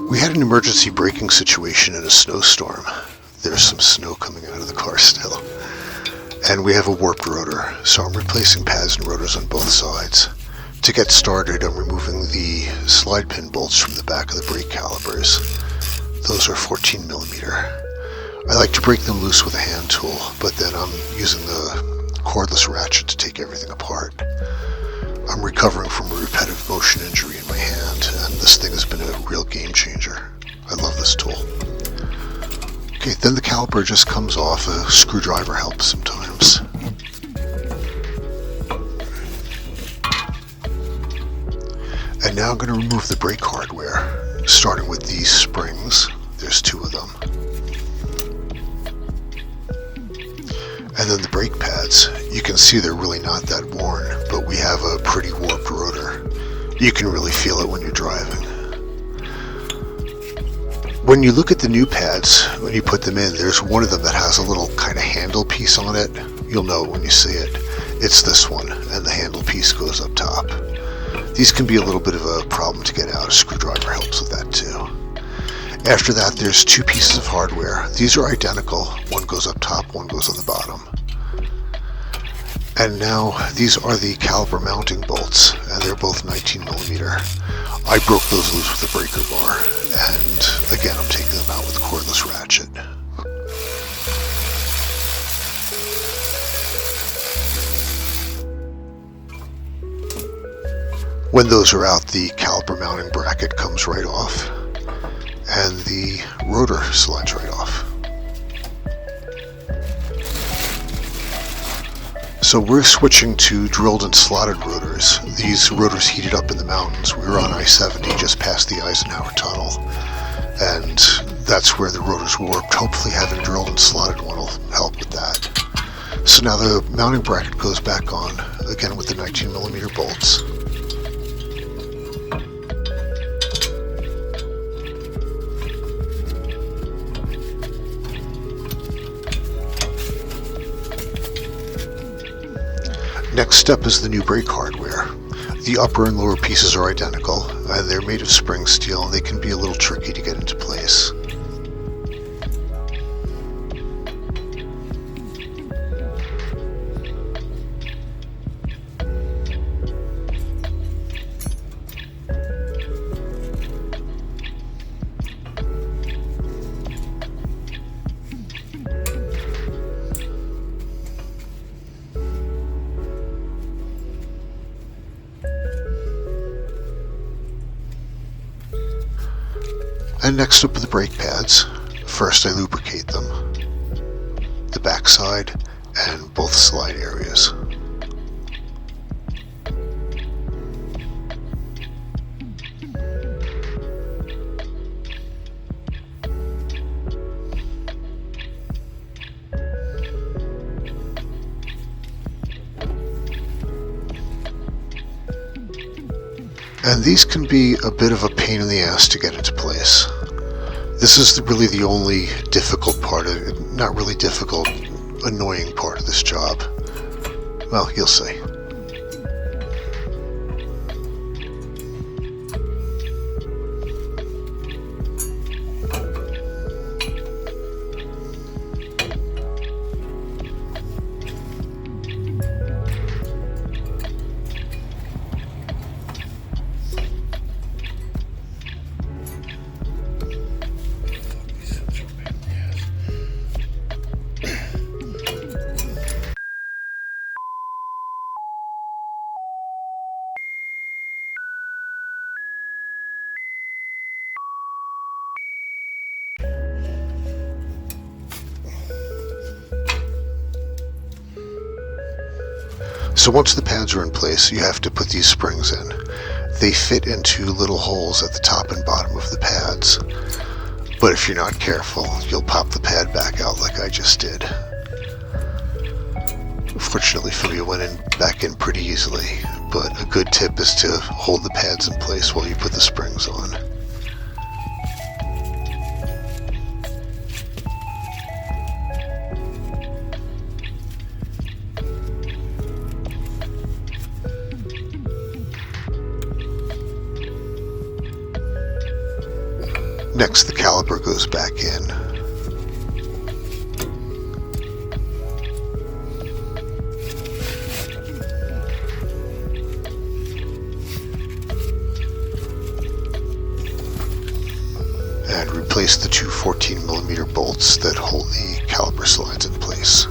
We had an emergency braking situation in a snowstorm. There's some snow coming out of the car still. And we have a warped rotor, so I'm replacing pads and rotors on both sides. To get started, I'm removing the slide pin bolts from the back of the brake calipers. Those are 14 millimeter. I like to break them loose with a hand tool, but then I'm using the cordless ratchet to take everything apart. I'm recovering from a repetitive motion injury in my hand, and this thing has been a real game changer. I love this tool. Okay, then the caliper just comes off. A screwdriver helps sometimes. And now I'm going to remove the brake hardware, starting with these springs. There's 2 of them. And then the brake pads. You can see they're really not that worn, but we have a pretty warped rotor. You can really feel it when you're driving. When you look at the new pads, when you put them in, there's one of them that has a little kind of handle piece on it. You'll know it when you see it. It's this one, and the handle piece goes up top. These can be a little bit of a problem to get out. A screwdriver helps with that too. After that, there's 2 pieces of hardware. These are identical. One goes up top, one goes on the bottom. And now these are the caliper mounting bolts, and they're both 19 millimeter. I broke those loose with a breaker bar, and again I'm taking them out with a cordless ratchet. When those are out, the caliper mounting bracket comes right off, and the rotor slides right off. So we're switching to drilled and slotted rotors. These rotors heated up in the mountains. We were on I-70 just past the Eisenhower Tunnel, and that's where the rotors warped. Hopefully having a drilled and slotted one will help with that. So now the mounting bracket goes back on, again with the 19 millimeter bolts. Next step is the new brake hardware. The upper and lower pieces are identical, and they're made of spring steel, and they can be a little tricky to get into place. And next up are the brake pads. First I lubricate them, the backside and both slide areas. And these can be a bit of a pain in the ass to get into place. This is really the only difficult part of it, not really difficult, annoying part of this job. Well, you'll see. So once the pads are in place, you have to put these springs in. They fit into little holes at the top and bottom of the pads. But if you're not careful, you'll pop the pad back out like I just did. Fortunately for me, it went back in pretty easily, but a good tip is to hold the pads in place while you put the springs on. Next, the caliper goes back in. And replace the two 14mm bolts that hold the caliper slides in place.